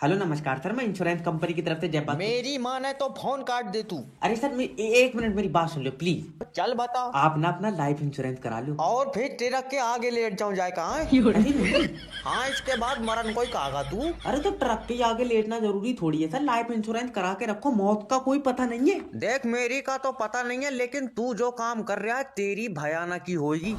Hello नमस्कार sir, मैं insurance company की तरफ से जयपाल। मेरी माँ ने तो फोन काट दे तू। अरे सर, एक मिनट मेरी बात सुन लो प्लीज। चल बता। आप ना अपना लाइफ इंश्योरेंस करा लो। और फिर ट्रक के आगे लेट जाऊं जाए कहाँ है? अरे नहीं। हाँ, इसके बाद मरन कोई कहागा तू। अरे तो ट्रक के आगे लेटना जरूरी थोड़ी है सर, लाइफ इंश्योरेंस करा के रखो, मौत का कोई पता नहीं है। देख, मेरी का तो पता नहीं है, लेकिन तू जो काम कर रहा है तेरी भयानक ही होगी।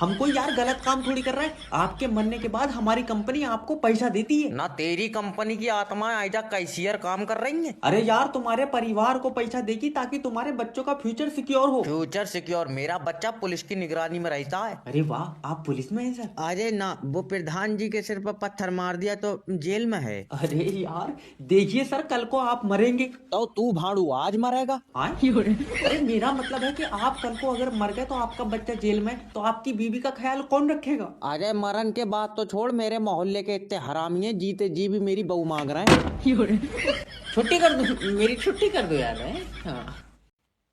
हम कोई यार गलत काम थोड़ी कर रहे हैं। आपके मरने के बाद हमारी कंपनी आपको पैसा देती है। ना तेरी कंपनी की आत्मा आइजा कैशियर काम कर रही है। अरे यार, तुम्हारे परिवार को पैसा देगी ताकि तुम्हारे बच्चों का फ्यूचर सिक्योर हो। Future secure? मेरा बच्चा पुलिस की निगरानी में रहता है। अरे वाह, आप पुलिस में हैं सर? अरे ना, वो प्रधान जी के सिर पर पत्थर मार दिया तो जेल में है। अरे यार देखिए सर, कल को आप मरेंगे। तो तू भाड़ू आज मरेगा? अरे मेरा मतलब है कि आप कल को अगर मर गए तो आपका बच्चा जेल में, तो आपकी बीवी का ख्याल कौन रखेगा? अरे मरण के बाद तो छोड़, मेरे मोहल्ले के इतने हरामी हैं, जीते जी भी मेरी बहू मांग रहे हैं। छुट्टी कर दो, मेरी छुट्टी कर दो यार। हाँ।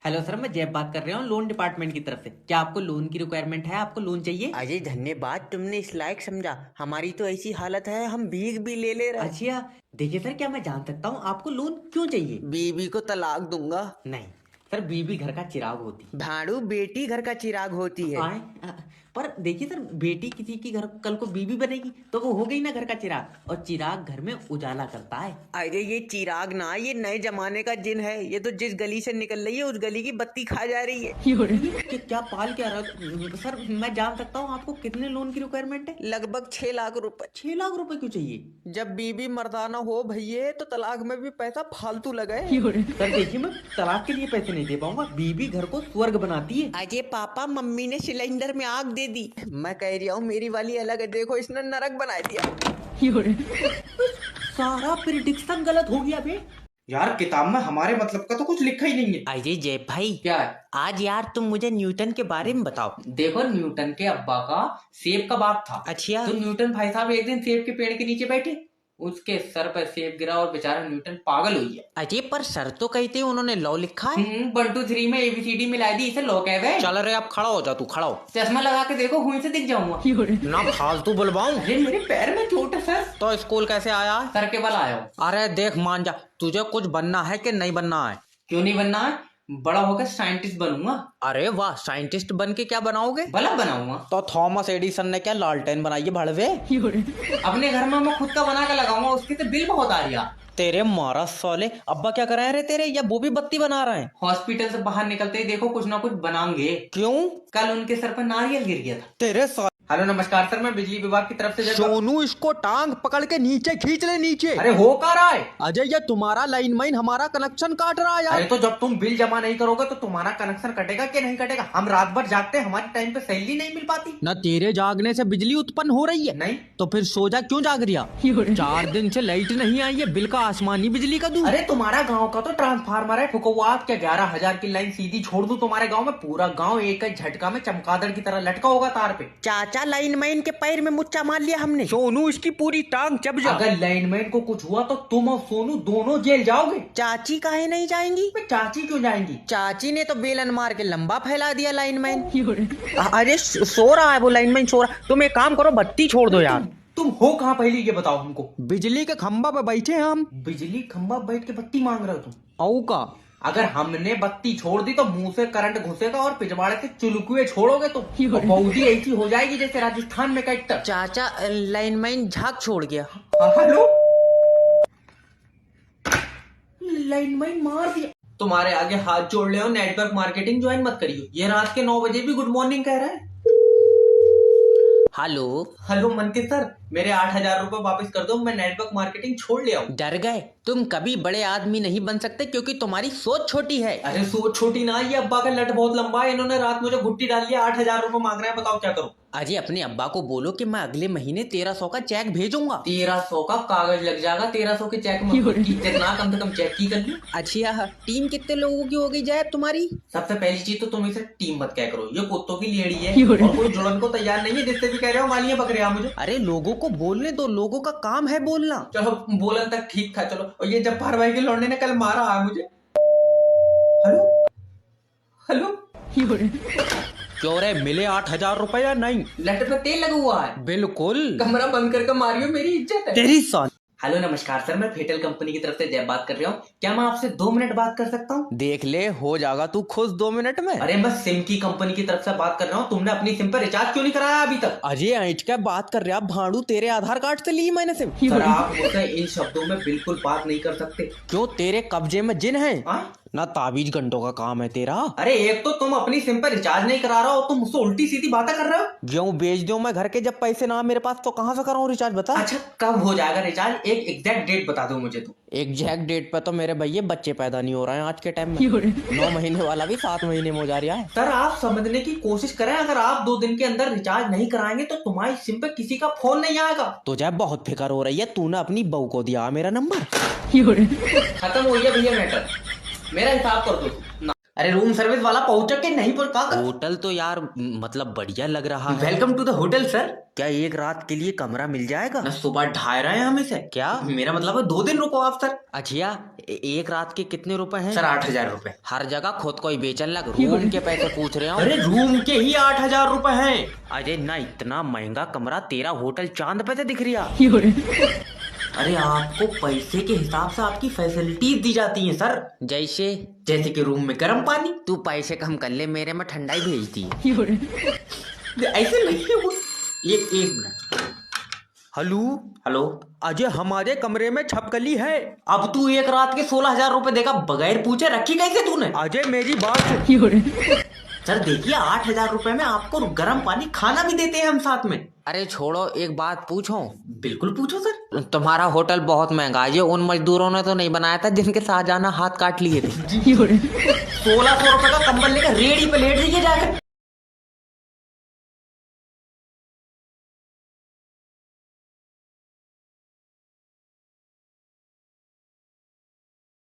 हेलो सर, मैं जैब बात कर रहा हूँ लोन डिपार्टमेंट की तरफ से। क्या आपको लोन की रिक्वायरमेंट है? आपको लोन चाहिए? अजय धन्यवाद, तुमने इस लायक समझा। हमारी तो ऐसी हालत है, हम भीख भी ले रहे। अच्छा देखिए सर, क्या मैं जान सकता हूँ आपको लोन क्यों चाहिए? बीवी को तलाक दूंगा। नहीं सर, बीवी घर का चिराग होती है। भाड़ू, बेटी घर का चिराग होती है। पर देखिए सर, बेटी किसी की घर कल को बीवी बनेगी तो वो हो गई ना घर का चिराग, और चिराग घर में उजाला करता है। अरे ये चिराग ना, ये नए जमाने का जिन है। ये तो जिस गली से निकल रही है उस गली की बत्ती खा जा रही है। कि क्या पाल क्या रहा सर? मैं जान सकता हूँ आपको कितने लोन की रिक्वायरमेंट है? लगभग 6 लाख रुपए। 6 लाख रुपए क्यों चाहिए? जब बीवी मर्दाना हो भैये तो तलाक में भी पैसा फालतू लगे। सर देखिए, मैं तलाक के लिए पैसे नहीं दे पाऊंगा। बीवी घर को स्वर्ग बनाती है। अजय पापा, मम्मी ने सिलेंडर में आग दे दी। मैं कह रही हूँ मेरी वाली अलग है, देखो इसने नरक बना दिया। सारा प्रिडिक्शन गलत हो गया बे। यार किताब में हमारे मतलब का तो कुछ लिखा ही नहीं है। अजय जय भाई, क्या है? आज यार तुम मुझे न्यूटन के बारे में बताओ। देखो, न्यूटन के अब्बा का सेब का बाग था। अच्छा। तो न्यूटन भाई साहब एक दिन सेब के पेड़ के नीचे बैठे, उसके सर पर सेब गिरा और बेचारा न्यूटन पागल हो गया। अजय पर सर तो कहते हैं उन्होंने लॉ लिखा है। 1 2 3 में ABCD मिला दी, इसे लॉ कह गए। चल रहे, अब खड़ा हो जा, तू खड़ा हो। चश्मा लगा के देखो, हुई से दिख जाऊंगा। ना फालतू बुलवाऊं। अरे मेरे पैर में चोट है सर। तो स्कूल कैसे आया? सर के बल आया हूँ। अरे देख, मान जा, तुझे कुछ बनना है कि नहीं बनना है? क्यों नहीं बनना है? बड़ा होकर साइंटिस्ट बनूंगा। अरे वाह, साइंटिस्ट बन के क्या बनाओगे? बल्ब बनाऊंगा। तो थॉमस एडिसन ने क्या लालटेन बनाई है भड़वे? अपने घर में मैं खुद का बना के लगाऊंगा, उसकी तो बिल बहुत आ रही है। तेरे मारा साले, अब्बा क्या कराए रहे तेरे, या वो भी बत्ती बना रहे हैं? हॉस्पिटल से बाहर निकलते ही देखो कुछ ना कुछ बनाएंगे। क्यों? कल उनके सर पर नारियल गिर गया था। तेरे हेलो नमस्कार सर, मैं बिजली विभाग की तरफ से सोनू, इसको टांग पकड़ के नीचे खींच ले, नीचे। अरे हो क्या रहा है? अजय, ये तुम्हारा लाइनमैन हमारा कनेक्शन काट रहा है यार। अरे तो जब तुम बिल जमा नहीं करोगे तो तुम्हारा कनेक्शन कटेगा कि नहीं कटेगा? हम रात भर जागते हैं, हमारे टाइम पे सैलरी नहीं मिल पाती। न तेरे जागने से बिजली उत्पन्न हो रही है? नहीं। तो फिर सो जा, क्यों जाग रिया? 4 दिन से लाइट नहीं आई है, बिल का आसमानी बिजली का दूं। अरे तुम्हारा गांव का तो ट्रांसफार्मर है फुकवात, क्या 11,000 की लाइन सीधी छोड़ दूं तुम्हारे गांव में? पूरा गांव एक ही झटका में चमगादड़ की तरह लटका होगा तार पे। चाचा, लाइनमैन के पैर में मुच्चा मार लिया हमने। सोनू, इसकी पूरी टांग चब जा। अगर लाइनमैन को कुछ हुआ तो तुम और सोनू दोनों जेल जाओगे। चाची काहे नहीं जाएंगी? चाची क्यों जाएंगी? चाची ने तो बेलन मार के लंबा फैला दिया लाइनमैन। अरे सो रहा है वो लाइनमैन, सो रहा। तुम एक काम करो, बत्ती छोड़ दो यार। तुम हो कहाँ पहले ये बताओ हमको। बिजली के खंभा पे बैठे हैं हम। बिजली खंभा बैठ के बत्ती मांग रहे हो तुम? औ का अगर हमने बत्ती छोड़ दी तो मुंह से करंट घुसेगा और पिछवाड़े से चुलकुए छोड़ोगे तो बहुती ऐसी हो जाएगी जैसे राजस्थान में कट्टर। चाचा, लाइनमैन झाग छोड़ गया। हेलो, लाइनमैन मार दिया। तुम्हारे आगे हाथ जोड़ ले हो, नेटवर्क मार्केटिंग ज्वाइन मत करियो। ये रात के 9 बजे भी गुड मॉर्निंग कह रहा है। हेलो हेलो मनके सर, मेरे 8,000 रुपए वापस कर दो, मैं नेटवर्क मार्केटिंग छोड़ लिया हूँ। डर गए? तुम कभी बड़े आदमी नहीं बन सकते क्योंकि तुम्हारी सोच छोटी है। अरे सोच छोटी ना, ये अब्बा का लट बहुत लंबा है, इन्होंने रात मुझे घुट्टी डाल लिया। 8,000 रुपए मांग रहे हैं, बताओ क्या करूं? अजय, अपने अब्बा को बोलो कि मैं अगले महीने 1300 का चेक भेजूंगा। 1300 का कागज लग जाएगा, 1300 के चेक में जितना कम से कम चेक की कर ली। अच्छा, टीम कितने लोगों की हो गई जैब तुम्हारी? सबसे पहली चीज तो तुम इसे टीम मत क्या करो, ये कुत्तों की लेड़ी है और कोई जुड़न को तैयार नहीं है। जिससे भी कह रहे हो मालियां पकड़े मुझे। अरे लोगों को बोलने दो, लोगों का काम है बोलना। चलो बोलन तक ठीक था, चलो। और ये जब्बार भाई के लौंडे ने कल मारा है मुझे। हेलो हेलो, क्यों रे, मिले 8,000 रुपए या नहीं? लट पे तेल लगा हुआ है। बिल्कुल। कमरा बंद करके मारियो, मेरी इज्जत है। तेरी सान हेलो नमस्कार सर, मैं फेटल कंपनी की तरफ से जय बात कर रहा हूँ। क्या मैं आपसे 2 मिनट बात कर सकता हूँ? देख ले, हो जाएगा तू खुश 2 मिनट में। अरे मैं सिम की कंपनी की तरफ से बात कर रहा हूँ। तुमने अपनी सिम पर रिचार्ज क्यों नहीं कराया अभी तक? अजय ऐंठ क्या बात कर रहा भाड़ू, तेरे आधार कार्ड से ली मैंने सिम। सर आप मुझसे इन शब्दों में बिल्कुल बात नहीं कर सकते। क्यों, तेरे कब्जे में जिन है हाँ? ना? ताबीज घंटों का काम है तेरा। अरे एक तो तुम अपनी सिम पर रिचार्ज नहीं करा रहे हो, तुम मुझसे उल्टी सीधी बातें कर रहे हो। क्यों बेच दूं मैं घर के, जब पैसे ना मेरे पास तो कहाँ से कराऊं रिचार्ज, बता। अच्छा कब हो जाएगा रिचार्ज? एक एग्जैक्ट डेट बता दो मुझे तो। एग्जैक्ट डेट पे तो मेरे भैया बच्चे पैदा नहीं हो रहे हैं आज के टाइम में। 9 महीने वाला भी 7 महीने में हो जा रहा है। सर आप समझने की कोशिश करें, अगर आप 2 दिन के अंदर रिचार्ज नहीं कराएंगे तो तुम्हारी सिम पे किसी का फोन नहीं आएगा। तुझे बहुत फिक्र हो रही है, तूने अपनी बहू को दिया मेरा नंबर। खत्म हो गया भैया मैटर, मेरा हिसाब कर दो ना। अरे रूम सर्विस वाला पहुंचा के नहीं पहुंचा? होटल तो यार मतलब बढ़िया लग रहा है। Welcome to the hotel sir. क्या एक रात के लिए कमरा मिल जाएगा? ना सुबह ढाई रहे हैं हम इसे। क्या मेरा मतलब है 2 दिन रुको आप सर। अच्छा, एक रात के कितने रुपए हैं? सर 8,000 रुपए। हर जगह खुद को ही बेचन लग, रूम के पैसे पूछ रहे हो? अरे रूम के ही 8,000 रुपए हैं। अरे ना, इतना महंगा कमरा, तेरा होटल चांद पे से दिख रहा। अरे आपको पैसे के हिसाब से आपकी फैसिलिटीज दी जाती हैं सर। जैसे कि रूम में गर्म पानी। तू पैसे कम कर ले, मेरे में ठंडाई भेज दी। ऐसे नहीं हो। एक मिनट। हेलो अजय, हमारे कमरे में छपकली है। अब तू एक रात के 16,000 रुपए देगा बगैर पूछे, रखी कैसे तूने? अजय मेरी बात सर देखिए 8,000 रुपए में आपको गर्म पानी खाना भी देते हैं हम साथ में। अरे छोड़ो, एक बात पूछो। बिल्कुल पूछो सर। तुम्हारा होटल बहुत महंगा है, ये उन मजदूरों ने तो नहीं बनाया था जिनके शाहजहां हाथ काट लिए थे। 1600 रुपए का कंबल लेकर रेडी पे लेट जाइए जाकर।